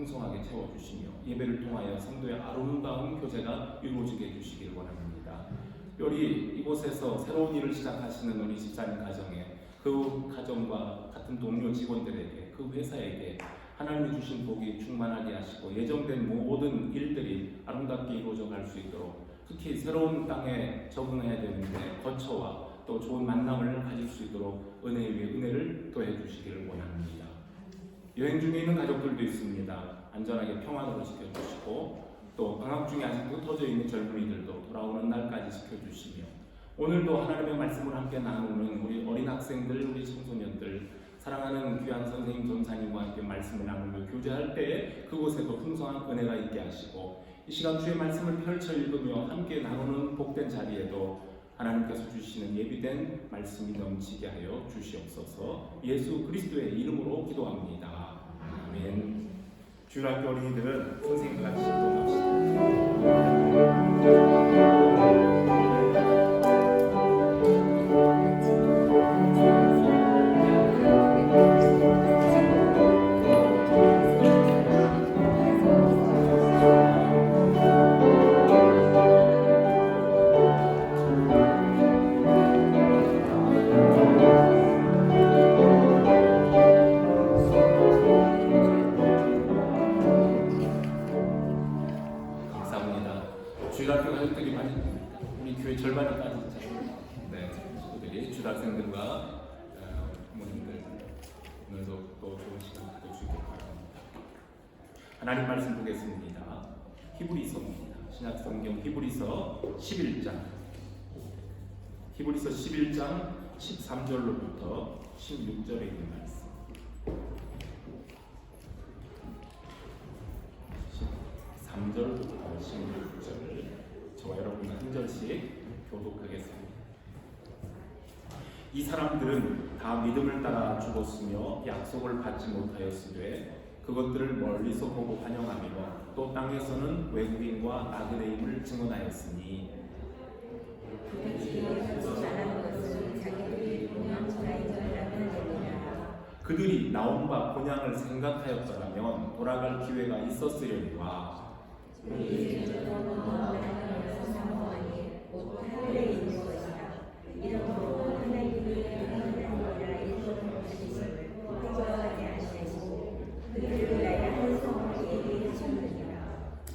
풍성하게 채워주시며 예배를 통하여 성도의 아름다운 교제가 이루어지게 해주시길 원합니다. 특별히 이곳에서 새로운 일을 시작하시는 우리 집사님 가정에, 그 가정과 같은 동료 직원들에게, 그 회사에게 하나님이 주신 복이 충만하게 하시고 예정된 모든 일들이 아름답게 이루어져 갈 수 있도록, 특히 새로운 땅에 적응해야 되는데 거처와 또 좋은 만남을 가질 수 있도록 은혜 위에 은혜를 더해 주시기를 원합니다. 여행 중에 있는 가족들도 있습니다. 안전하게 평안으로 지켜주시고 또 방학 중에 아직도 터져 있는 젊은이들도 돌아오는 날까지 지켜주시며, 오늘도 하나님의 말씀을 함께 나누는 우리 어린 학생들, 우리 청소년들, 사랑하는 귀한 선생님 전사님과 함께 말씀을 나누며 교제할 때에 그곳에도 풍성한 은혜가 있게 하시고, 이 시간 주의 말씀을 펼쳐 읽으며 함께 나누는 복된 자리에도 하나님께서 주시는 예비된 말씀이 넘치게 하여 주시옵소서. 예수 그리스도의 이름으로 기도합니다. 아멘. 주일학교 어린이들은 선생님과 같이 주일학교 가족들이 많이, 우리 교회 절반이까지 친구들이 주일학생들과 부모님들 오늘도 또 좋은 시간 가져주시기 바랍니다. 하나님 말씀 보겠습니다. 히브리서입니다. 신약성경 히브리서 11장 13절로부터 16절에 있는 말씀. 13절부터 16절을 저와 여러분 한 절씩 교독하겠습니다. 이 사람들은 다 믿음을 따라 죽었으며 약속을 받지 못하였으되 그것들을 멀리서 보고 환영하며 또 땅에서는 외국인과 나그네임을 증언하였으니 그들이 나옴과 본향을 생각하였더라면 돌아갈 기회가 있었으려니와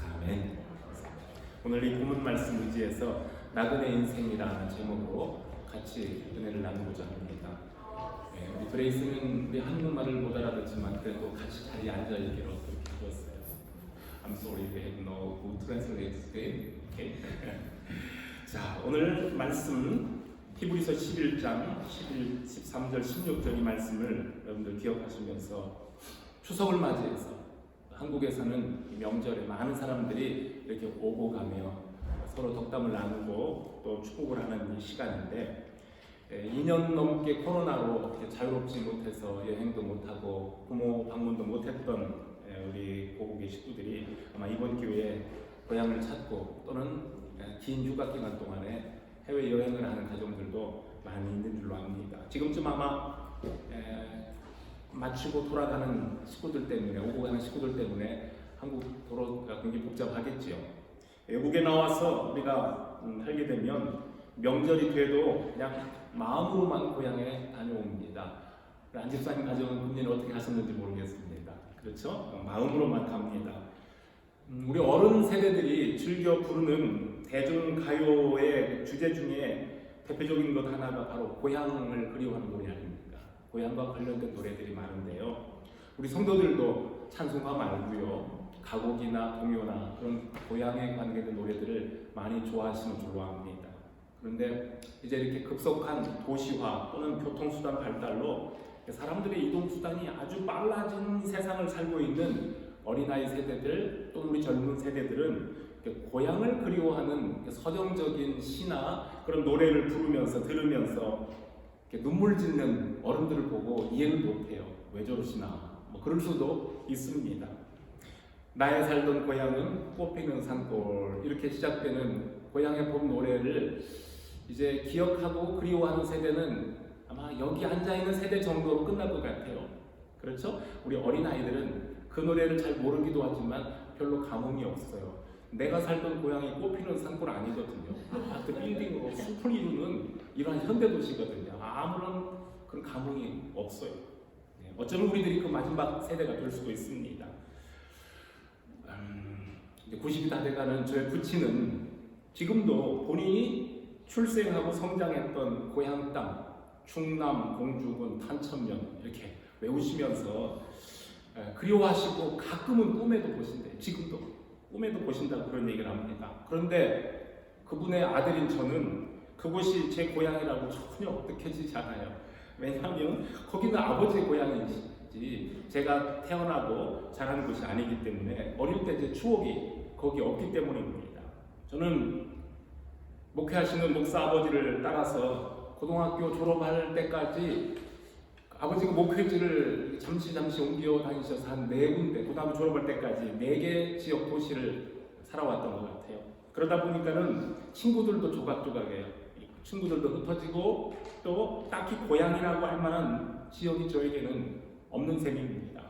아멘. 오늘 이 본문 말씀 의지해서 나그네 인생이라는 제목으로 같이 은혜를 나누고자 합니다. 우리 브레이스는 우리 한국말을 못 알아듣지만 그래도 같이 자리에 앉아있기로 그렇게 하셨어요. I'm sorry, we have no good translate. Okay. 자, 오늘 말씀 히브리서 11장 13절 16절 이 말씀을 여러분들 기억하시면서 추석을 맞이해서 한국에서는 명절에 많은 사람들이 이렇게 오고 가며 서로 덕담을 나누고 또 축복을 하는 이 시간인데, 2년 넘게 코로나로 자유롭지 못해서 여행도 못하고 부모 방문도 못했던 우리 고국의 식구들이 아마 이번 기회에 고향을 찾고 또는 긴 휴가 기간 동안에 해외 여행을 하는 가정들도 많이 있는 줄로 압니다. 지금쯤 아마 마치고 돌아가는 식구들 때문에, 오고 가는 식구들 때문에 한국 도로가 굉장히 복잡하겠지요. 외국에 나와서 우리가 살게 되면 명절이 돼도 그냥 마음으로만 고향에 다녀옵니다. 안 집사님 가정은 본인은 어떻게 하셨는지 모르겠습니다. 그렇죠? 마음으로만 갑니다. 우리 어른 세대들이 즐겨 부르는 대중가요의 주제 중에 대표적인 것 하나가 바로 고향을 그리워하는 노래 아닙니까? 고향과 관련된 노래들이 많은데요. 우리 성도들도 찬송가 말고요, 가곡이나 동요나 그런 고향에 관계된 노래들을 많이 좋아하시는 줄로 압니다. 그런데 이제 이렇게 급속한 도시화 또는 교통수단 발달로 사람들의 이동수단이 아주 빨라진 세상을 살고 있는 어린아이 세대들 또는 우리 젊은 세대들은 고향을 그리워하는 서정적인 시나 그런 노래를 부르면서 들으면서 눈물 짓는 어른들을 보고 이해를 못해요. 왜 저러시나, 뭐 그럴 수도 있습니다. 나의 살던 고향은 꽃피는 산골, 이렇게 시작되는 고향의 봄 노래를 이제 기억하고 그리워하는 세대는 아마 여기 앉아있는 세대 정도로 끝날 것 같아요. 그렇죠? 우리 어린아이들은 그 노래를 잘 모르기도 하지만 별로 감흥이 없어요. 내가 살던 고향이 꽃피는 산골 아니거든요. 아파트 빌딩으로 숲을 이루는 이러한 현대도시거든요. 아무런 그런 감흥이 없어요. 어쩌면 우리들이 그 마지막 세대가 될 수도 있습니다. 이제 90이 다 돼가는 저의 부친은 지금도 본인이 출생하고 성장했던 고향 땅, 충남, 공주군, 탄천면 이렇게 외우시면서 그리워하시고 가끔은 꿈에도 보신대요. 지금도 꿈에도 보신다고 그런 얘기를 합니다. 그런데 그분의 아들인 저는 그곳이 제 고향이라고 전혀 느껴지지 않아요. 왜냐하면 거기는 아버지의 고향이지 제가 태어나고 자란 곳이 아니기 때문에 어릴 때 제 추억이 거기 없기 때문입니다. 저는 목회하시는 목사 아버지를 따라서 고등학교 졸업할 때까지 아버지가 목회지를 잠시 옮겨 다니셔서 한 4군데, 고등학교 졸업할 때까지 4개 지역 도시를 살아왔던 것 같아요. 그러다 보니까는 친구들도 조각조각해요. 친구들도 흩어지고 또 딱히 고향이라고 할 만한 지역이 저에게는 없는 셈입니다.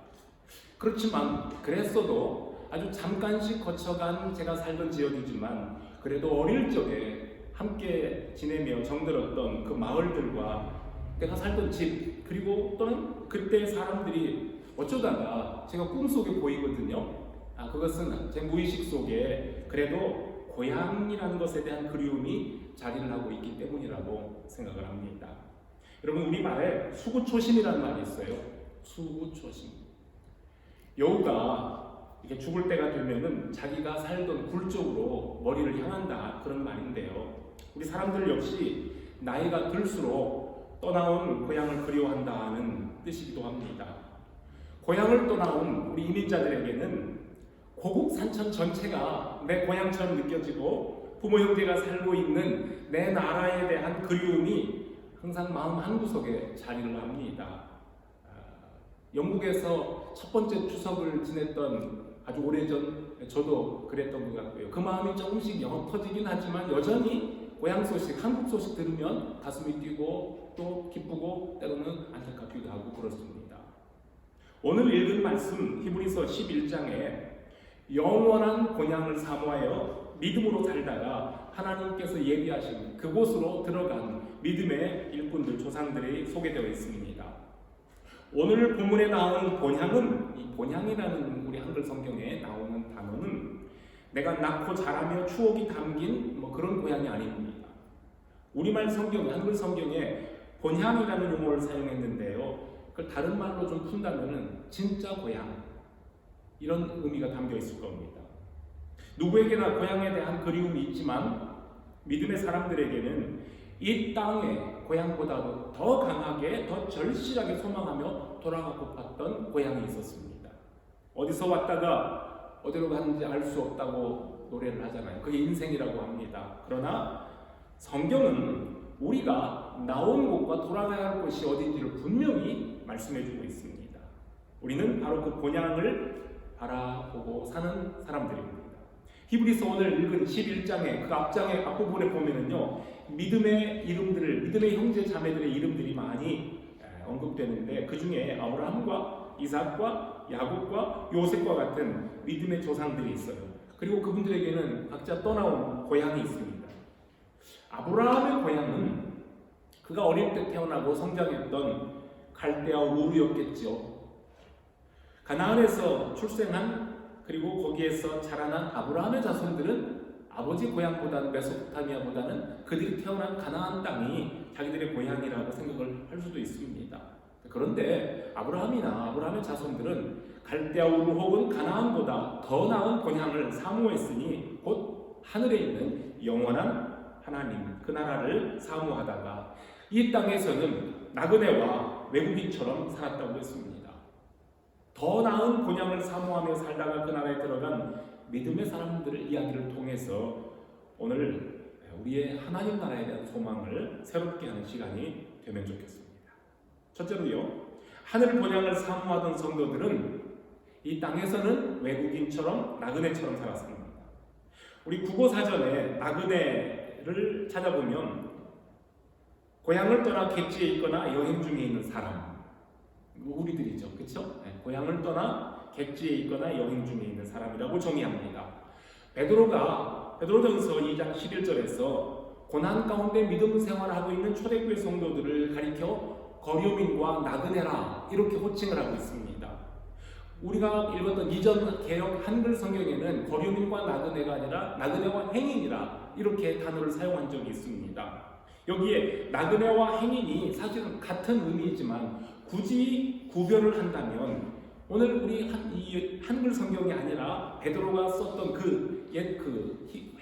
그렇지만 그랬어도 아주 잠깐씩 거쳐간 제가 살던 지역이지만 그래도 어릴 적에 함께 지내며 정들었던 그 마을들과 내가 살던 집 그리고 또는 그때의 사람들이 어쩌다가 제가 꿈속에 보이거든요. 그것은 제 무의식 속에 그래도 고향이라는 것에 대한 그리움이 자리를 하고 있기 때문이라고 생각을 합니다. 여러분 우리말에 수구초심이라는 말이 있어요. 수구초심. 여우가 이렇게 죽을 때가 되면은 자기가 살던 굴 쪽으로 머리를 향한다 그런 말인데요. 우리 사람들 역시 나이가 들수록 떠나온 고향을 그리워한다는 뜻이기도 합니다. 고향을 떠나온 우리 이민자들에게는 고국 산천 전체가 내 고향처럼 느껴지고 부모 형제가 살고 있는 내 나라에 대한 그리움이 항상 마음 한구석에 자리를 합니다. 영국에서 첫 번째 추석을 지냈던 아주 오래전 저도 그랬던 것 같고요. 그 마음이 조금씩 영업 터지긴 하지만 여전히 고향 소식, 한국 소식 들으면 가슴이 뛰고 또 기쁘고 때로는 안타깝기도 하고 그렇습니다. 오늘 읽은 말씀 히브리서 11장에 영원한 고향을 사모하여 믿음으로 살다가 하나님께서 예비하신 그곳으로 들어간 믿음의 일꾼들, 조상들이 소개되어 있습니다. 오늘 본문에 나오는 본향은, 이 본향이라는 우리 한글 성경에 나오는 단어는 내가 낳고 자라며 추억이 담긴 그런 고향이 아닙니다. 우리말 성경, 한글 성경에 본향이라는 용어를 사용했는데요. 그걸 다른 말로 좀 푼다면은 진짜 고향, 이런 의미가 담겨 있을 겁니다. 누구에게나 고향에 대한 그리움이 있지만 믿음의 사람들에게는 이 땅의 고향보다도 더 강하게, 더 절실하게 소망하며 돌아가고팠던 고향이 있었습니다. 어디서 왔다가 어디로 가는지 알 수 없다고 노래를 하잖아요. 그게 인생이라고 합니다. 그러나 성경은 우리가 나온 곳과 돌아가야 할 곳이 어딘지를 분명히 말씀해주고 있습니다. 우리는 바로 그 본향을 바라보고 사는 사람들입니다. 히브리서 오늘 읽은 11장의 그 앞부분에 보면은요, 믿음의 이름들을, 믿음의 형제 자매들의 이름들이 많이 언급되는데 그 중에 아브라함과 이삭과 야곱과 요셉과 같은 믿음의 조상들이 있어요. 그리고 그분들에게는 각자 떠나온 고향이 있습니다. 아브라함의 고향은 그가 어릴 때 태어나고 성장했던 갈대아 우르였겠죠. 가나안에서 출생한 그리고 거기에서 자라난 아브라함의 자손들은 아버지 고향보다는 메소포타미아보다는 그들이 태어난 가나안 땅이 자기들의 고향이라고 생각을 할 수도 있습니다. 그런데 아브라함이나 아브라함의 자손들은 갈대아 우르 혹은 가나안보다 더 나은 고향을 사모했으니 곧 하늘에 있는 영원한 하나님, 그 나라를 사모하다가 이 땅에서는 나그네와 외국인처럼 살았다고 했습니다. 더 나은 본향을 사모하며 살다가 그 나라에 들어간 믿음의 사람들의 이야기를 통해서 오늘 우리의 하나님 나라에 대한 소망을 새롭게 하는 시간이 되면 좋겠습니다. 첫째로요, 하늘 본향을 사모하던 성도들은 이 땅에서는 외국인처럼 나그네처럼 살았습니다. 우리 국어사전에 나그네를 찾아보면 고향을 떠나 객지에 있거나 여행 중에 있는 사람, 우리들이죠, 그렇죠? 고향을 떠나 객지에 있거나 여행 중에 있는 사람이라고 정의합니다. 베드로전서 2장 11절에서 고난 가운데 믿음 생활하고 있는 초대교회 성도들을 가리켜 거류민과 나그네라 이렇게 호칭을 하고 있습니다. 우리가 읽었던 이전 개역 한글 성경에는 거류민과 나그네가 아니라 나그네와 행인이라 이렇게 단어를 사용한 적이 있습니다. 여기에 나그네와 행인이 사실은 같은 의미이지만 굳이 구별을 한다면 오늘 우리 이 한글 성경이 아니라 베드로가 썼던 그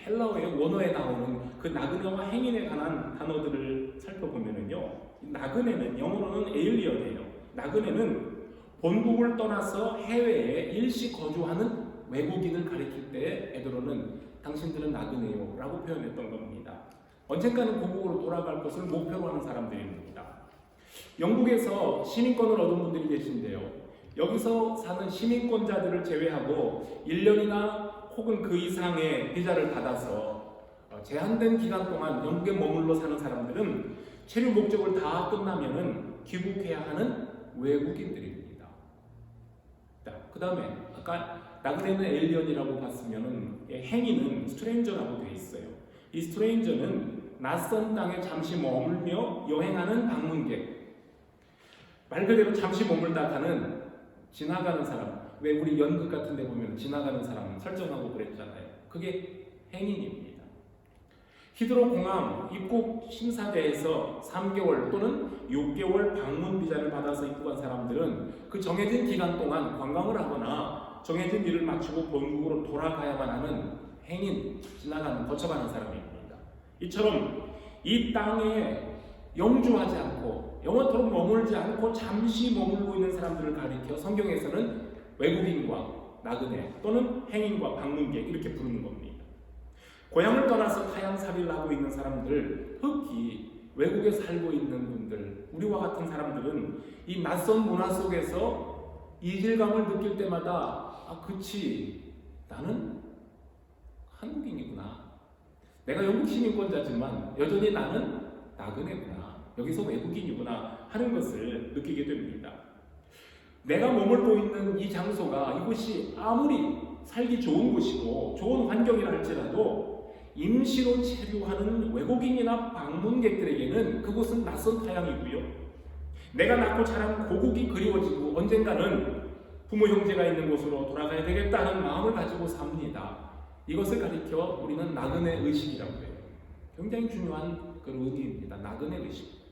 헬라어의 원어에 나오는 그 나그네와 행인에 관한 단어들을 살펴보면은요, 나그네는 영어로는 에일리언이에요. 나그네는 본국을 떠나서 해외에 일시 거주하는 외국인을 가리킬 때 베드로는 당신들은 나그네요 라고 표현했던 겁니다. 언젠가는 고국으로 돌아갈 것을 목표로 하는 사람들입니다. 영국에서 시민권을 얻은 분들이 계신데요, 여기서 사는 시민권자들을 제외하고 1년이나 혹은 그 이상의 비자를 받아서 제한된 기간 동안 영국에 머물러 사는 사람들은 체류 목적을 다 끝나면은 귀국해야 하는 외국인들입니다. 그 다음에 아까 나그네는 에일리언이라고 봤으면은 행인은 스트레인저라고 되어 있어요. 이 스트레인저는 낯선 땅에 잠시 머물며 여행하는 방문객. 말 그대로 잠시 머물다가는 지나가는 사람. 왜 우리 연극 같은 데 보면 지나가는 사람 설정하고 그랬잖아요. 그게 행인입니다. 히드로 공항 입국 심사대에서 3개월 또는 6개월 방문 비자를 받아서 입국한 사람들은 그 정해진 기간 동안 관광을 하거나 정해진 일을 마치고 본국으로 돌아가야만 하는 행인, 지나가는, 거쳐가는 사람입니다. 이처럼 이 땅에 영주하지 않고 영원토록 머물지 않고 잠시 머물고 있는 사람들을 가리켜 성경에서는 외국인과 나그네 또는 행인과 방문객 이렇게 부르는 겁니다. 고향을 떠나서 타향살이를 하고 있는 사람들, 특히 외국에 살고 있는 분들, 우리와 같은 사람들은 이 낯선 문화 속에서 이질감을 느낄 때마다 그치, 나는 한국인이구나. 내가 영국 시민권자지만 여전히 나는 나그네구나. 여기서 외국인이구나 하는 것을 느끼게 됩니다. 내가 머물고 있는 이 장소가 이곳이 아무리 살기 좋은 곳이고 좋은 환경이라 할지라도 임시로 체류하는 외국인이나 방문객들에게는 그곳은 낯선 타향이고요. 내가 낳고 자란 고국이 그리워지고 언젠가는 부모 형제가 있는 곳으로 돌아가야 되겠다는 마음을 가지고 삽니다. 이것을 가리켜 우리는 나그네 의식이라고 해요. 굉장히 중요한 그런 의미입니다. 나그네 의식.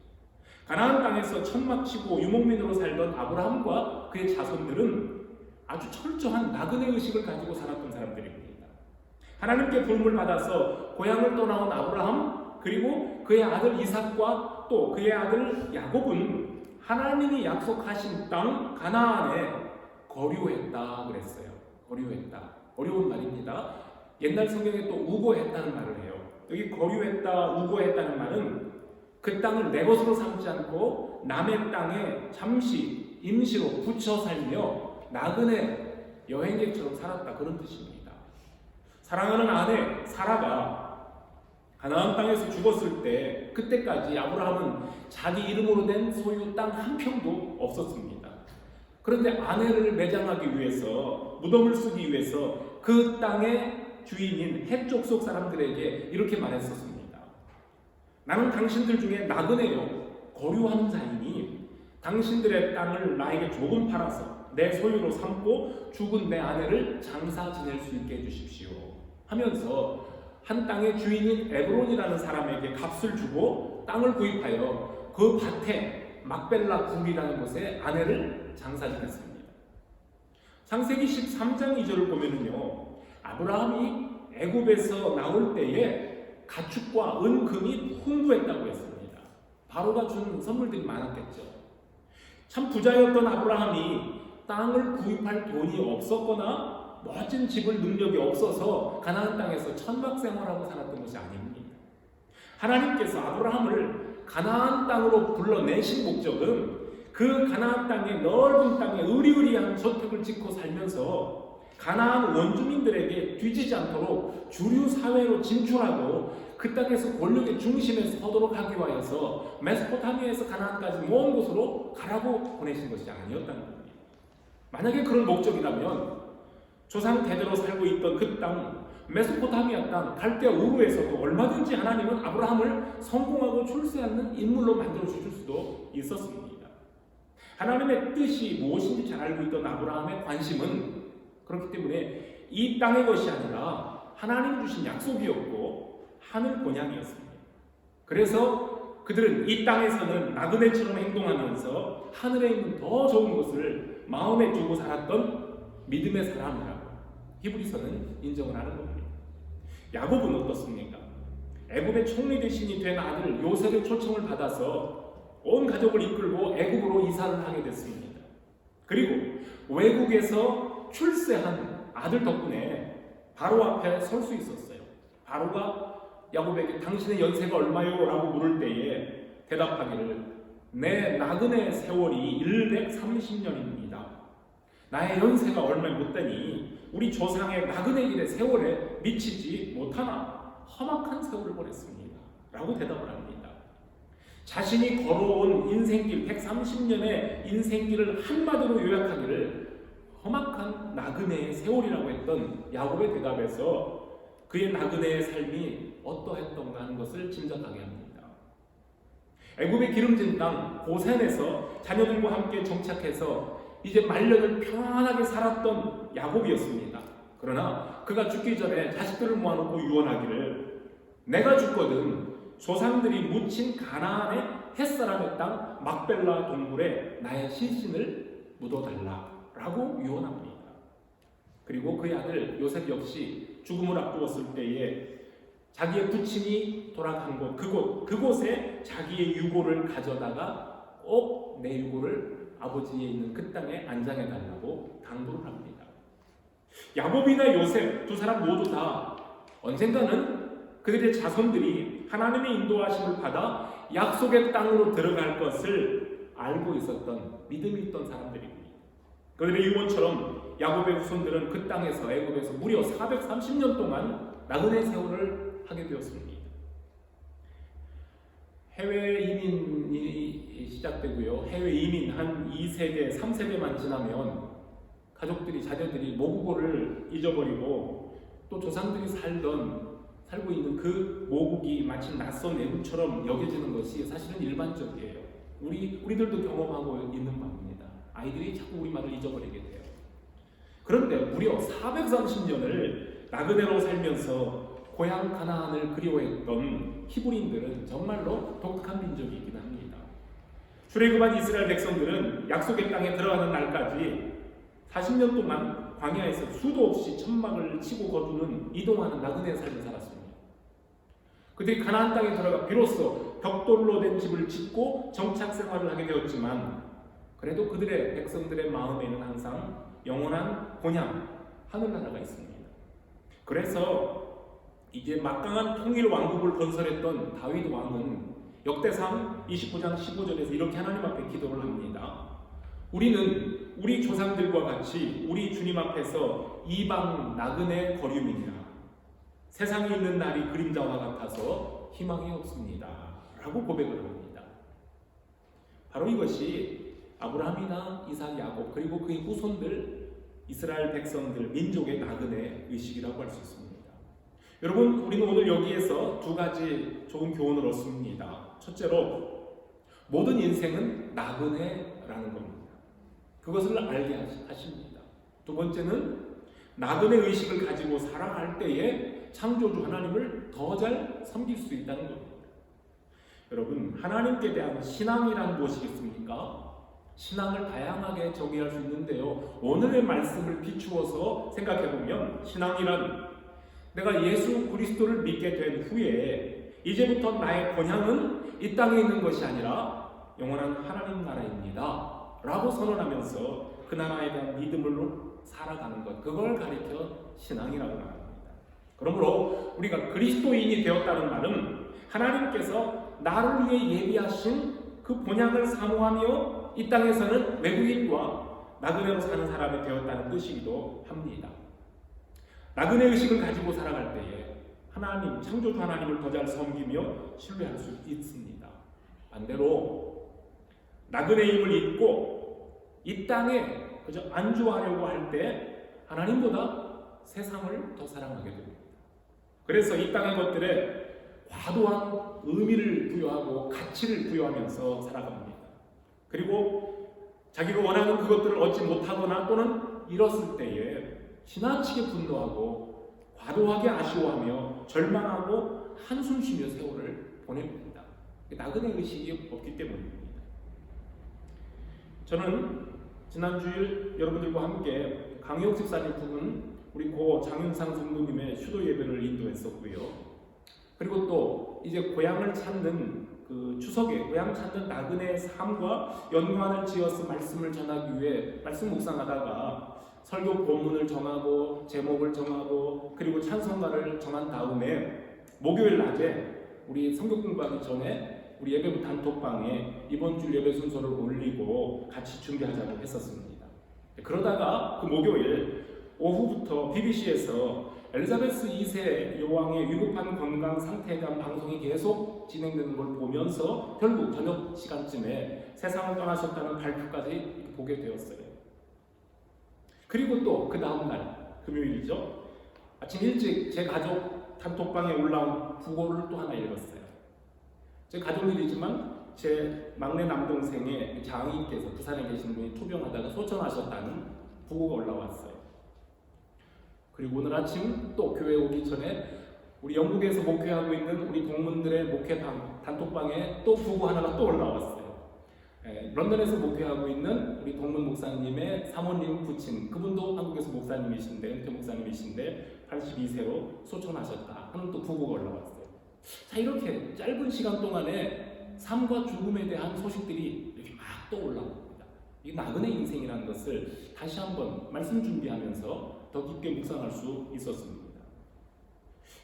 가나안 땅에서 천막치고 유목민으로 살던 아브라함과 그의 자손들은 아주 철저한 나그네 의식을 가지고 살았던 사람들입니다. 하나님께 부름을 받아서 고향을 떠나온 아브라함 그리고 그의 아들 이삭과 또 그의 아들 야곱은 하나님이 약속하신 땅 가나안에 거류했다 그랬어요. 거류했다. 어려운 말입니다. 옛날 성경에 또 우거했다는 말을 해요. 여기 거류했다, 우거했다는 말은 그 땅을 내 것으로 삼지 않고 남의 땅에 잠시 임시로 붙여 살며 나그네 여행객처럼 살았다 그런 뜻입니다. 사랑하는 아내 사라가 가나안 땅에서 죽었을 때 그때까지 아브라함은 자기 이름으로 된 소유 땅 한 평도 없었습니다. 그런데 아내를 매장하기 위해서 무덤을 쓰기 위해서 그 땅의 주인인 헷 족속 사람들에게 이렇게 말했었습니다. 나는 당신들 중에 나그네요 거류하는 자이니 당신들의 땅을 나에게 조금 팔아서 내 소유로 삼고 죽은 내 아내를 장사 지낼 수 있게 해주십시오 하면서 한 땅의 주인인 에브론이라는 사람에게 값을 주고 땅을 구입하여 그 밭에 막벨라 굴이라는 곳에 아내를 장사 지냈습니다. 창세기 13장 2절을 보면은요, 아브라함이 애굽에서 나올 때에 가축과 은금이 풍부했다고 했습니다. 바로가 준 선물들이 많았겠죠. 참 부자였던 아브라함이 땅을 구입할 돈이 없었거나 멋진 집을 능력이 없어서 가나안 땅에서 천막 생활하고 살았던 것이 아닙니다. 하나님께서 아브라함을 가나안 땅으로 불러내신 목적은 그 가나안 땅의 넓은 땅에 의리의리한 저택을 짓고 살면서 가나안 원주민들에게 뒤지지 않도록 주류 사회로 진출하고 그 땅에서 권력의 중심에 서도록 하기 위하여서 메소포타미아에서 가나안까지 먼 곳으로 가라고 보내신 것이 아니었다는 겁니다. 만약에 그런 목적이라면 조상 대대로 살고 있던 그 땅, 메소포타미아 땅, 갈대아 우르에서도 얼마든지 하나님은 아브라함을 성공하고 출세하는 인물로 만들어 주실 수도 있었습니다. 하나님의 뜻이 무엇인지 잘 알고 있던 아브라함의 관심은 그렇기 때문에 이 땅의 것이 아니라 하나님 주신 약속이었고 하늘 본향이었습니다. 그래서 그들은 이 땅에서는 나그네처럼 행동하면서 하늘에 있는 더 좋은 것을 마음에 두고 살았던 믿음의 사람이라고 히브리서는 인정을 하는 겁니다. 야곱은 어떻습니까? 애굽의 총리 대신이 된 아들 요셉의 초청을 받아서 온 가족을 이끌고 애굽으로 이사를 하게 됐습니다. 그리고 외국에서 출세한 아들 덕분에 바로 앞에 설 수 있었어요. 바로가 야곱에게 당신의 연세가 얼마요? 라고 물을 때에 대답하기를 내 나그네 세월이 130년입니다. 나의 연세가 얼마 못 되니 우리 조상의 나그네 일의 세월에 미치지 못하나 험악한 세월을 보냈습니다. 라고 대답을 합니다. 자신이 걸어온 인생길 130년의 인생길을 한마디로 요약하기를 험악한 나그네의 세월이라고 했던 야곱의 대답에서 그의 나그네의 삶이 어떠했던가 하는 것을 짐작하게 합니다. 애굽의 기름진 땅 고센에서 자녀들과 함께 정착해서 이제 말년을 편안하게 살았던 야곱이었습니다. 그러나 그가 죽기 전에 자식들을 모아놓고 유언하기를 내가 죽거든 조상들이 묻힌 가나안의 햇사람의 땅 막벨라 동굴에 나의 신신을 묻어달라라고 유언합니다. 그리고 그의 아들 요셉 역시 죽음을 앞두었을 때에 자기의 부친이 돌아간 그곳에 자기의 유고를 가져다가 꼭 내 유고를 아버지에 있는 그 땅에 안장해 달라고 당부를 합니다. 야곱이나 요셉 두 사람 모두 다 언젠가는 그들의 자손들이 하나님의 인도하심을 받아 약속의 땅으로 들어갈 것을 알고 있었던 믿음이 있던 사람들입니다. 그들의 유언처럼 야곱의 후손들은 그 땅에서 애굽에서 무려 430년 동안 나그네 세월을 하게 되었습니다. 해외 이민이 시작되고요. 해외 이민 한 2세대, 3세대만 지나면 가족들이, 자녀들이 모국어를 잊어버리고 또 조상들이 살고 있는 그 모국이 마치 낯선 애국처럼 여겨지는 것이 사실은 일반적이에요. 우리들도 경험하고 있는 바입니다. 아이들이 자꾸 우리말을 잊어버리게 돼요. 그런데 무려 430년을 나그네로 살면서 고향 가나안을 그리워했던 히브리인들은 정말로 독특한 민족이긴 합니다. 출애굽한 이스라엘 백성들은 약속의 땅에 들어가는 날까지 40년 동안 광야에서 수도 없이 천막을 치고 거두는 이동하는 나그네 삶을 살았습니다. 그들이 가나안 땅에 들어가 비로소 벽돌로 된 집을 짓고 정착 생활을 하게 되었지만 그래도 그들의 백성들의 마음에는 항상 영원한 본향 하늘나라가 있습니다. 그래서 이제 막강한 통일 왕국을 건설했던 다윗 왕은 역대상 29장 15절에서 이렇게 하나님 앞에 기도를 합니다. 우리는 우리 조상들과 같이 우리 주님 앞에서 이방 나그네 거류민이라 세상에 있는 날이 그림자와 같아서 희망이 없습니다. 라고 고백을 합니다. 바로 이것이 아브라함이나 이삭, 야곱 그리고 그의 후손들 이스라엘 백성들 민족의 나그네 의식이라고 할 수 있습니다. 여러분, 우리는 오늘 여기에서 두 가지 좋은 교훈을 얻습니다. 첫째로 모든 인생은 나그네라는 겁니다. 그것을 알게 하십니다. 두 번째는 나그네 의식을 가지고 살아갈 때에 창조주 하나님을 더 잘 섬길 수 있다는 겁니다. 여러분, 하나님께 대한 신앙이란 무엇이겠습니까? 신앙을 다양하게 정의할 수 있는데요. 오늘의 말씀을 비추어서 생각해보면 신앙이란 내가 예수 그리스도를 믿게 된 후에 이제부터 나의 본향은 이 땅에 있는 것이 아니라 영원한 하나님 나라입니다. 라고 선언하면서 그 나라에 대한 믿음으로 살아가는 것, 그걸 가리켜 신앙이라고 말합니다. 그러므로 우리가 그리스도인이 되었다는 말은 하나님께서 나를 위해 예비하신 그 본향을 사모하며 이 땅에서는 외국인과 나그네로 사는 사람이 되었다는 뜻이기도 합니다. 나그네 의식을 가지고 살아갈 때에 하나님, 창조주 하나님을 더 잘 섬기며 신뢰할 수 있습니다. 반대로 나그네임을 잊고 이 땅에 그저 안주하려고 할 때 하나님보다 세상을 더 사랑하게 됩니다. 그래서 이 땅의 것들에 과도한 의미를 부여하고 가치를 부여하면서 살아갑니다. 그리고 자기가 원하는 그것들을 얻지 못하거나 또는 잃었을 때에 지나치게 분노하고 과도하게 아쉬워하며 절망하고 한숨 쉬며 세월을 보냅니다. 나그네 의식이 없기 때문입니다. 저는 지난 주일 여러분들과 함께 강희옥 집사님 부분 우리 고 장윤상 성도님의 수도 예배를 인도했었고요. 그리고 또 이제 고향을 찾는 그 추석에 고향 찾는 나그네의 삶과 연관을 지어서 말씀을 전하기 위해 말씀 묵상하다가 설교 본문을 정하고 제목을 정하고 그리고 찬송가를 정한 다음에 목요일 낮에 우리 성경 공부하기 전에 우리 예배부 단톡방에 이번 주 예배 순서를 올리고 같이 준비하자고 했었습니다. 그러다가 그 목요일 오후부터 BBC에서 엘리자베스 2세 여왕의 위급한 건강 상태에 대한 방송이 계속 진행되는 걸 보면서 결국 저녁 시간쯤에 세상을 떠나셨다는 발표까지 보게 되었어요. 그리고 또 그 다음날 금요일이죠. 아침 일찍 제 가족 단톡방에 올라온 부고를 또 하나 읽었어요. 제 가족일이지만 제 막내 남동생의 장인께서 부산에 계신 분이 투병하다가 소천하셨다는 부고가 올라왔어요. 그리고 오늘 아침 또 교회 오기 전에 우리 영국에서 목회하고 있는 우리 동문들의 목회 단톡방에 또 부고 하나가 또 올라왔어요. 런던에서 목회하고 있는 우리 동문 목사님의 사모님 부친, 그분도 한국에서 목사님이신데, 은퇴 목사님이신데 82세로 소천하셨다 하는 또 부고가 올라왔어요. 자, 이렇게 짧은 시간 동안에 삶과 죽음에 대한 소식들이 이렇게 막 떠올라옵니다. 이 나그네 인생이라는 것을 다시 한번 말씀 준비하면서 더 깊게 묵상할 수 있었습니다.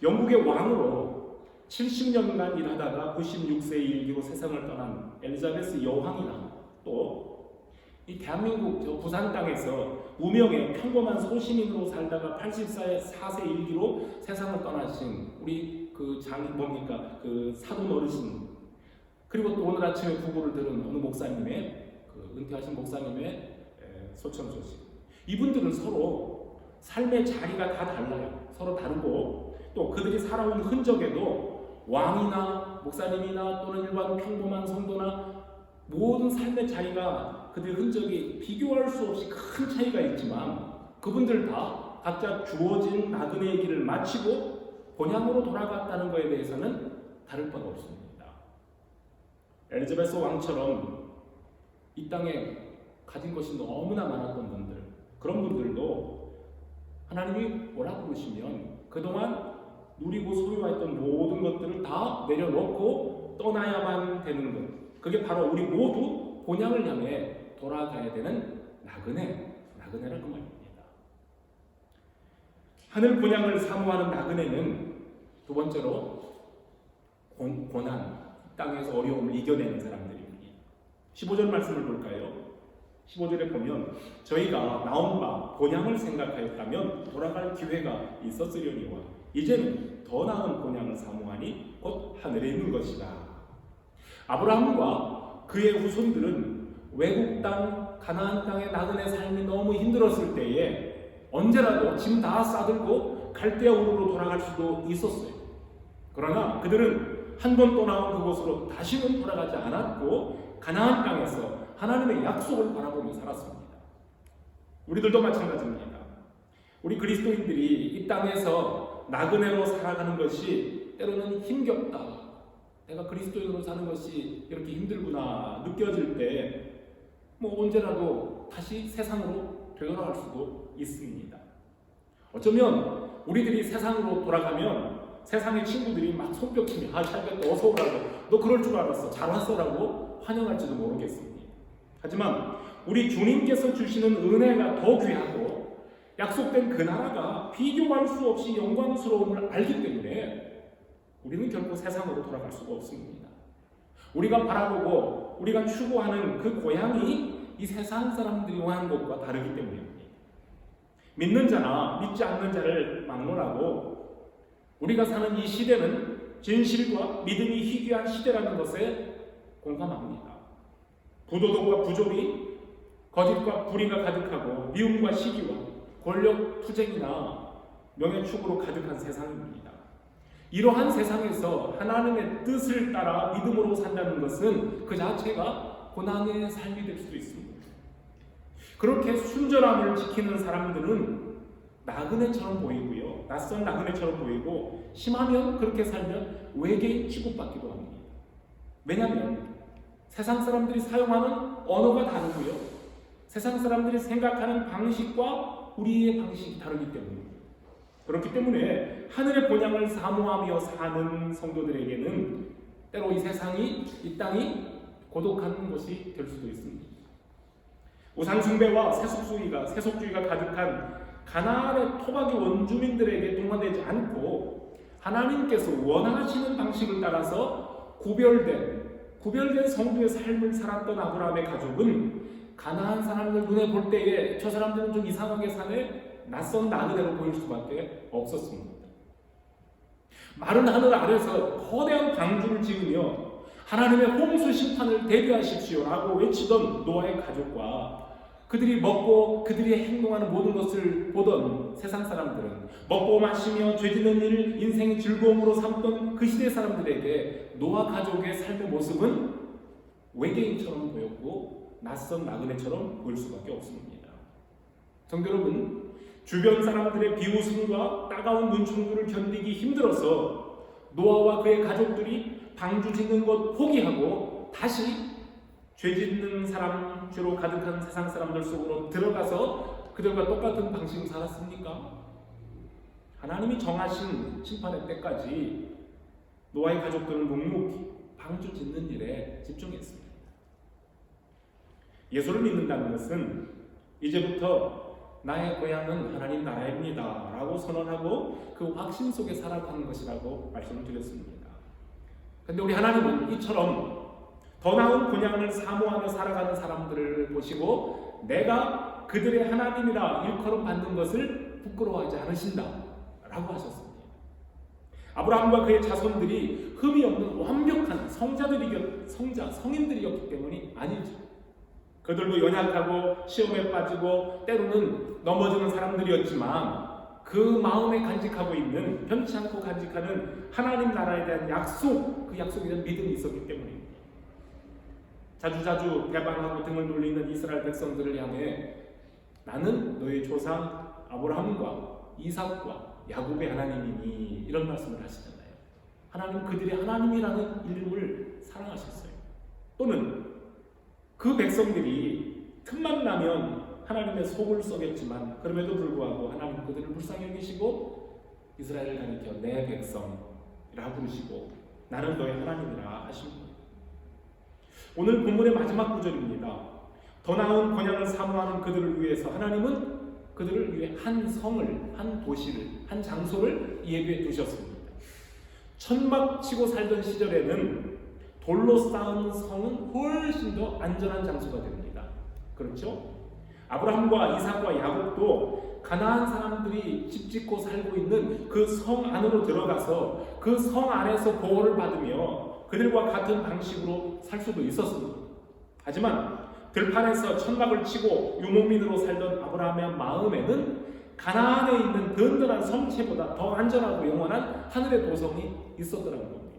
영국의 왕으로 70년간 일하다가 96세에 일기로 세상을 떠난 엘리자베스 여왕이나 또 이 대한민국 부산 땅에서 무명의 평범한 소시민으로 살다가 84세 일기로 세상을 떠나신 우리 그 그 사돈 어르신, 그리고 또 오늘 아침에 부고를 들은 어느 목사님의 그 은퇴하신 목사님의 소천 소식. 이분들은 서로 삶의 자리가 다 달라요. 서로 다르고 또 그들이 살아온 흔적에도 왕이나 목사님이나 또는 일반 평범한 성도나 모든 삶의 자리가 그들의 흔적이 비교할 수 없이 큰 차이가 있지만 그분들 다 각자 주어진 나그네의 길을 마치고 본향으로 돌아갔다는 것에 대해서는 다를 바가 없습니다. 엘리자베스 왕처럼 이 땅에 가진 것이 너무나 많았던 분들, 그런 분들도 하나님이 뭐라고 그러시면 그동안 누리고 소유했던 모든 것들을 다 내려놓고 떠나야만 되는 것, 그게 바로 우리 모두 본향을 향해 돌아가야 되는 나그네라 그 말입니다. 하늘 본향을 사모하는 나그네는 두 번째로 고난, 땅에서 어려움을 이겨내는 사람들입니다. 15절 말씀을 볼까요? 15절에 보면 저희가 나온 바 본향을 생각하였다면 돌아갈 기회가 있었으려니와 이제는 더 나은 본향을 사모하니 곧 하늘에 있는 것이다. 아브라함과 그의 후손들은 외국 땅 가나안 땅의 나그네 삶이 너무 힘들었을 때에 언제라도 짐 다 싸들고 갈대아 우르로 돌아갈 수도 있었어요. 그러나 그들은 한 번 떠나온 그곳으로 다시는 돌아가지 않았고 가나안 땅에서 하나님의 약속을 바라보며 살았습니다. 우리들도 마찬가지입니다. 우리 그리스도인들이 이 땅에서 나그네로 살아가는 것이 때로는 힘겹다, 내가 그리스도인으로 사는 것이 이렇게 힘들구나 느껴질 때 언제라도 다시 세상으로 되돌아갈 수도 있습니다. 어쩌면 우리들이 세상으로 돌아가면 세상의 친구들이 막 손뼉치며 잘됐다, 어서 오라고, 너 그럴 줄 알았어, 잘 왔어라고 환영할지도 모르겠습니다. 하지만 우리 주님께서 주시는 은혜가 더 귀하고 약속된 그 나라가 비교할 수 없이 영광스러움을 알기 때문에 우리는 결코 세상으로 돌아갈 수가 없습니다. 우리가 바라보고 우리가 추구하는 그 고향이 이 세상 사람들이 원하는 것과 다르기 때문입니다. 믿는 자나 믿지 않는 자를 막론하고 우리가 사는 이 시대는 진실과 믿음이 희귀한 시대라는 것에 공감합니다. 부도덕과 부족이 거짓과 불의가 가득하고 미움과 시기와 권력 투쟁이나 명예 추구로 가득한 세상입니다. 이러한 세상에서 하나님의 뜻을 따라 믿음으로 산다는 것은 그 자체가 고난의 삶이 될 수도 있습니다. 그렇게 순전함을 지키는 사람들은 나그네처럼 보이고요. 낯선 나그네처럼 보이고 심하면 그렇게 살면 외계인 취급받기도 합니다. 왜냐하면 세상 사람들이 사용하는 언어가 다르고요. 세상 사람들이 생각하는 방식과 우리의 방식이 다르기 때문입니다. 그렇기 때문에 하늘의 본향을 사모하며 사는 성도들에게는 때로 이 세상이, 이 땅이 고독한 것이 될 수도 있습니다. 우상숭배와 세속주의가 가득한 가나안의 토박이 원주민들에게 동화되지 않고 하나님께서 원하시는 방식을 따라서 구별된 성도의 삶을 살았던 아브라함의 가족은 가나안 사람들 눈에 볼 때에 저 사람들은 좀 이상하게 사네, 낯선 나그네로 보일 수밖에 없었습니다. 마른 하늘 아래서 거대한 방주를 지으며 하나님의 홍수 심판을 대비하십시오라고 외치던 노아의 가족과 그들이 먹고 그들이 행동하는 모든 것을 보던 세상 사람들은 먹고 마시며 죄짓는 일을 인생의 즐거움으로 삼던 그 시대 사람들에게 노아 가족의 삶의 모습은 외계인처럼 보였고 낯선 나그네처럼 보일 수밖에 없습니다. 성도 여러분, 주변 사람들의 비웃음과 따가운 눈총들을 견디기 힘들어서 노아와 그의 가족들이 방주 짓는 것 포기하고 다시 죄짓는 사람, 죄로 가득한 세상 사람들 속으로 들어가서 그들과 똑같은 방식으로 살았습니까? 하나님이 정하신 심판의 때까지 노아의 가족들은 묵묵히 방주 짓는 일에 집중했습니다. 예수를 믿는다는 것은 이제부터 나의 고향은 하나님 나라입니다 라고 선언하고 그 확신 속에 살아가는 것이라고 말씀을 드렸습니다. 그런데 우리 하나님은 이처럼 더 나은 본향을 사모하며 살아가는 사람들을 보시고 내가 그들의 하나님이라 일컬음 받는 것을 부끄러워하지 않으신다 라고 하셨습니다. 아브라함과 그의 자손들이 흠이 없는 완벽한 성인들이었기 때문이 아니죠. 그들도 연약하고 시험에 빠지고 때로는 넘어지는 사람들이었지만 그 마음에 간직하고 있는, 변치 않고 간직하는 하나님 나라에 대한 약속, 그 약속에 대한 믿음이 있었기 때문입니다. 자주자주 배반하고 등을 돌리는 이스라엘 백성들을 향해 나는 너희 조상 아브라함과 이삭과 야곱의 하나님이니 이런 말씀을 하시잖아요. 하나님 그들의 하나님이라는 이름을 사랑하셨어요. 또는 그 백성들이 틈만 나면 하나님의 속을 썩였지만 그럼에도 불구하고 하나님 그들을 불쌍히 여기시고 이스라엘을 가리켜 내 백성이라 부르시고 나는 너의 하나님이라 하십니다. 오늘 본문의 마지막 구절입니다. 더 나은 번향을 사모하는 그들을 위해서 하나님은 그들을 위해 한 성을, 한 도시를, 한 장소를 예비해 두셨습니다. 천막 치고 살던 시절에는 돌로 쌓은 성은 훨씬 더 안전한 장소가 됩니다. 그렇죠? 아브라함과 이삭과 야곱도 가나안 사람들이 집 짓고 살고 있는 그 성 안으로 들어가서 그 성 안에서 보호를 받으며 그들과 같은 방식으로 살 수도 있었습니다. 하지만 들판에서 천막을 치고 유목민으로 살던 아브라함의 마음에는 가나안에 있는 든든한 성체보다 더 안전하고 영원한 하늘의 도성이 있었더라는 겁니다.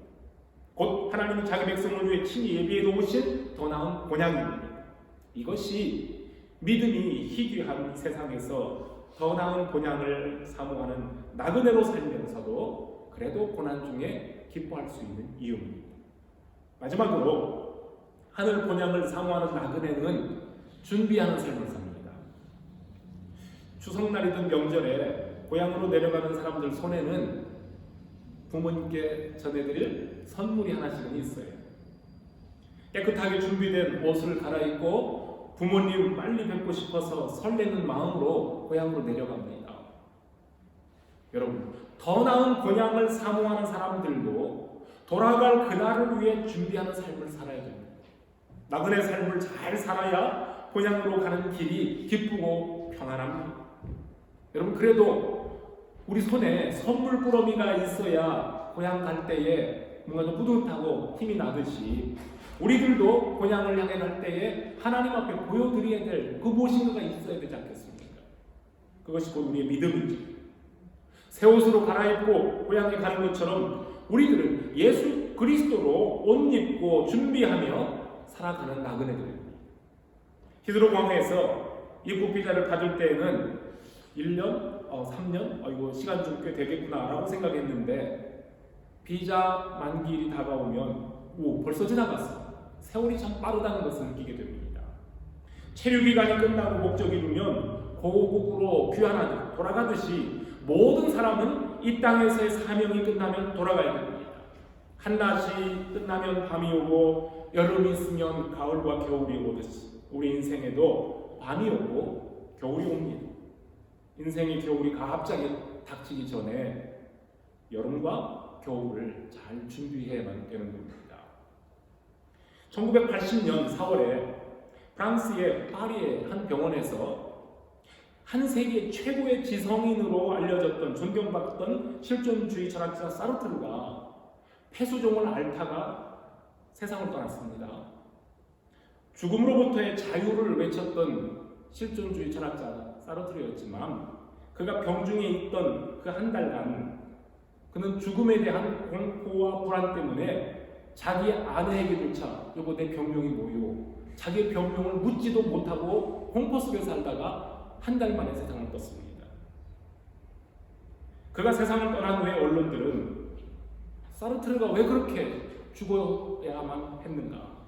곧 하나님이 자기 백성을 위해 친히 예비해 놓으신 더 나은 본향입니다. 이것이 믿음이 희귀한 세상에서 더 나은 본향을 사모하는 나그네로 살면서도 그래도 고난 중에 기뻐할 수 있는 이유입니다. 마지막으로 하늘 본향을 사모하는 나그네는 준비하는 삶을 삽니다. 추석날이든 명절에 고향으로 내려가는 사람들 손에는 부모님께 전해드릴 선물이 하나씩은 있어요. 깨끗하게 준비된 옷을 갈아입고 부모님 빨리 뵙고 싶어서 설레는 마음으로 고향으로 내려갑니다. 여러분, 더 나은 본향을 사모하는 사람들도 돌아갈 그날을 위해 준비하는 삶을 살아야 됩니다. 나그네 삶을 잘 살아야 본향으로 가는 길이 기쁘고 평안합니다. 여러분, 그래도 우리 손에 선물 꾸러미가 있어야 고향 갈 때에 뭔가 좀 뿌듯하고 힘이 나듯이 우리들도 고향을 향해 갈 때에 하나님 앞에 보여드려야 될 그 무엇인가가 있어야 되지 않겠습니까? 그것이 곧 우리의 믿음이죠. 새 옷으로 갈아입고 고향에 가는 것처럼 우리들은 예수 그리스도로 옷 입고 준비하며 살아가는 나그네들입니다. 히드로 광야에서 입국 비자를 받을 때에는 1년, 3년, 이거 시간 좀 꽤 되겠구나라고 생각했는데 비자 만기일이 다가오면 벌써 지나갔어. 세월이 참 빠르다는 것을 느끼게 됩니다. 체류 기간이 끝나고 목적이 이르면 고국으로 귀환하듯 돌아가듯이 모든 사람은 이 땅에서의 사명이 끝나면 돌아가야 됩니다. 한낮이 끝나면 밤이 오고 여름이 있으면 가을과 겨울이 오듯이 우리 인생에도 밤이 오고 겨울이 옵니다. 인생의 겨울이 가합작에 닥치기 전에 여름과 겨울을 잘 준비해야만 되는 겁니다. 1980년 4월에 프랑스의 파리의 한 병원에서 한 세계 최고의 지성인으로 알려졌던 존경받던 실존주의 철학자 사르트르가 폐수종을 앓다가 세상을 떠났습니다. 죽음으로부터의 자유를 외쳤던 실존주의 철학자 사르트르였지만 그가 병중에 있던 그 한 달간 그는 죽음에 대한 공포와 불안 때문에 자기 아내에게조차 여보 내 병명이 뭐요? 자기의 병명을 묻지도 못하고 공포 속에 살다가 한 달 만에 세상을 떴습니다. 그가 세상을 떠난 후에 언론들은 사르트르가 왜 그렇게 죽어야만 했는가?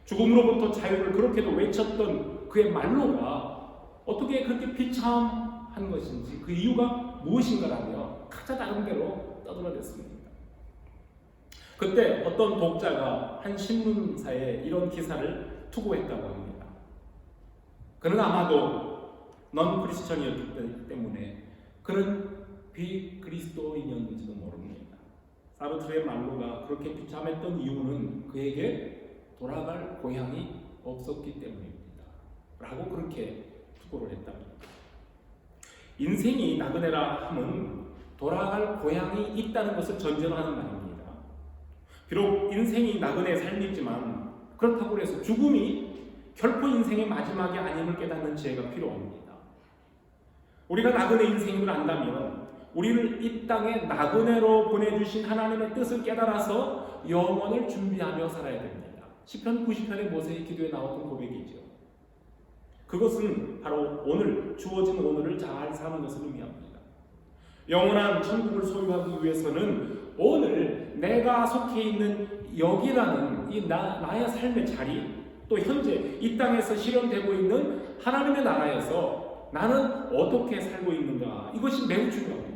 죽음으로부터 자유를 그렇게도 외쳤던 그의 말로가 어떻게 그렇게 비참한 것인지 그 이유가 무엇인가라며 각자 다른대로 떠들어댔습니다. 그때 어떤 독자가 한 신문사에 이런 기사를 투고했다고 합니다. 그는 아마도 넌 크리스천이었기 때문에 그는 비그리스도인이었는지도 모릅니다. 사르트르의 말로가 그렇게 비참했던 이유는 그에게 돌아갈 고향이 없었기 때문입니다. 라고 그렇게 투고를 했답니다. 인생이 나그네라 함은 돌아갈 고향이 있다는 것을 전제로 하는 말입니다. 비록 인생이 나그네의 삶이지만 그렇다고 해서 죽음이 결코 인생의 마지막이 아님을 깨닫는 지혜가 필요합니다. 우리가 나그네 인생임을 안다면 우리를 이 땅에 나그네로 보내주신 하나님의 뜻을 깨달아서 영원을 준비하며 살아야 됩니다. 시편 90편의 모세의 기도에 나왔던 고백이죠. 그것은 바로 오늘 주어진 오늘을 잘 사는 것을 의미합니다. 영원한 천국을 소유하기 위해서는 오늘 내가 속해 있는 여기라는 이 나의 삶의 자리, 또 현재 이 땅에서 실현되고 있는 하나님의 나라에서 나는 어떻게 살고 있는가, 이것이 매우 중요합니다.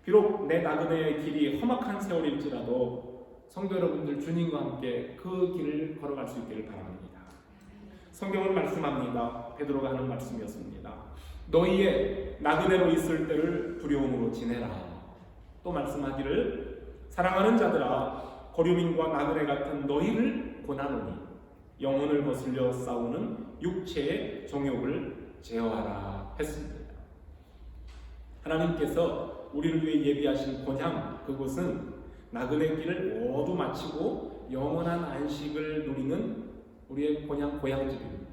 비록 내 나그네의 길이 험악한 세월일지라도 성도 여러분들 주님과 함께 그 길을 걸어갈 수 있기를 바랍니다. 성경은 말씀합니다. 베드로가 하는 말씀이었습니다. 너희의 나그네로 있을 때를 두려움으로 지내라. 또 말씀하기를 사랑하는 자들아 거류민과 나그네 같은 너희를 권하노니 영혼을 거슬려 싸우는 육체의 정욕을 제어하라 했습니다. 하나님께서 우리를 위해 예비하신 본향, 그곳은 나그네 길을 모두 마치고 영원한 안식을 누리는 우리의 고향집입니다.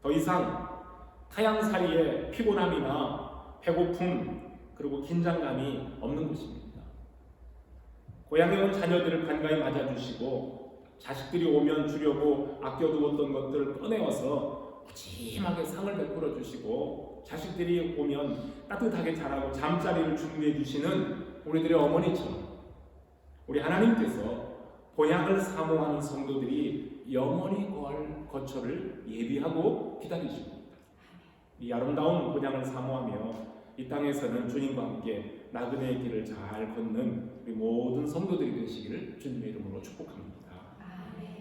더 이상 타향살이의 피곤함이나 배고픔 그리고 긴장감이 없는 곳입니다. 고향에 온 자녀들을 반가이 맞아주시고 자식들이 오면 주려고 아껴두었던 것들을 꺼내어서 푸짐하게 상을 베풀어 주시고 자식들이 오면 따뜻하게 자라고 잠자리를 준비해 주시는 우리들의 어머니처럼 우리 하나님께서 고향을 사모하는 성도들이 영원히 거할 거처를 예비하고 기다리십니다. 이 아름다운 고향을 사모하며 이 땅에서는 주님과 함께 나그네의 길을 잘 걷는 우리 모든 성도들이 되시기를 주님의 이름으로 축복합니다.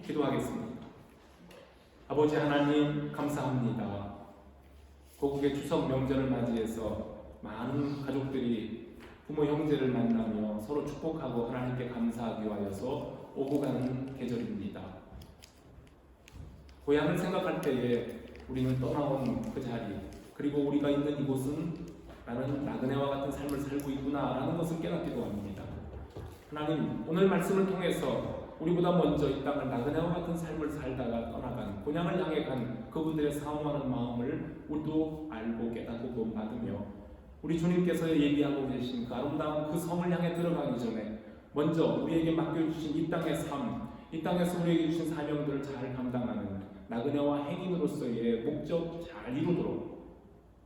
기도하겠습니다. 아버지 하나님 감사합니다. 고국의 추석 명절을 맞이해서 많은 가족들이 부모 형제를 만나며 서로 축복하고 하나님께 감사하기 위하여서 오고 가는 계절입니다. 고향을 생각할 때에 우리는 떠나온 그 자리, 그리고 우리가 있는 이곳은 나는 나그네와 같은 삶을 살고 있구나 라는 것을 깨닫기도 합니다. 하나님, 오늘 말씀을 통해서 우리보다 먼저 이 땅을 나그네와 같은 삶을 살다가 떠나간 본향을 향해 간 그분들의 사모하는 마음을 우리도 알고 깨닫고 구원받으며 우리 주님께서 얘기하고 계신 그 아름다운 그 성을 향해 들어가기 전에 먼저 우리에게 맡겨주신 이 땅의 삶, 이 땅에서 우리에게 주신 사명들을 잘 감당하는 나그네와 행인으로서의 목적 잘 이루도록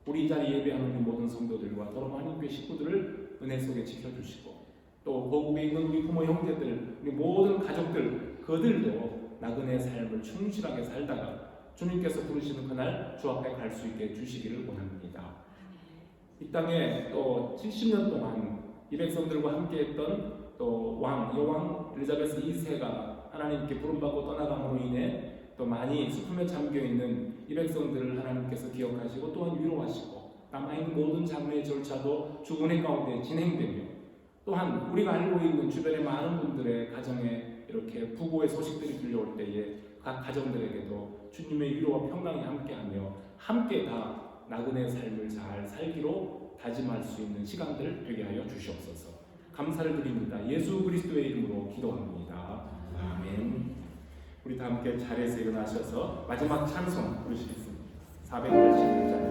우리 이 자리에 예배하는 우리 모든 성도들과 더러 하나님의 식구들을 은혜 속에 지켜주시고 또 거국에 있는 우리 부모 형제들, 우리 모든 가족들, 그들도 나그네의 삶을 충실하게 살다가 주님께서 부르시는 그날 주 앞에 갈 수 있게 해주시기를 원합니다. 이 땅에 또 70년 동안 이 백성들과 함께했던 또 여왕 엘리자베스 2세가 하나님께 부름받고 떠나감으로 인해 또 많이 슬픔에 잠겨있는 이 백성들을 하나님께서 기억하시고 또한 위로하시고 남아있는 모든 장례의 절차도 주군의 가운데 진행되며 또한 우리가 알고 있는 주변의 많은 분들의 가정에 이렇게 부고의 소식들이 들려올 때에 각 가정들에게도 주님의 위로와 평강이 함께하며 함께 다 나그네의 삶을 잘 살기로 다짐할 수 있는 시간들 되게 하여 주시옵소서. 감사를 드립니다. 예수 그리스도의 이름으로 기도합니다. 아멘. 우리 다 함께 자리에서 일어나셔서 마지막 찬송 부르시겠습니다. 481장입니다.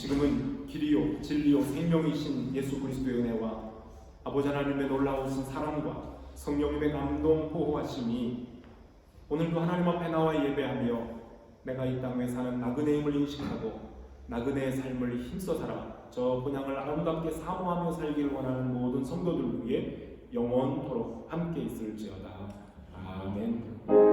지금은 길이요 진리요 생명이신 예수 그리스도의 은혜와 아버지 하나님의 놀라우신 사랑과 성령님의 감동 보호하심이 오늘도 하나님 앞에 나와 예배하며 내가 이 땅에 사는 나그네임을 인식하고 나그네의 삶을 힘써 살아 저 본향을 아름답게 사모하며 살기를 원하는 모든 성도들 위해 영원토록 함께 있을지어다. 아멘.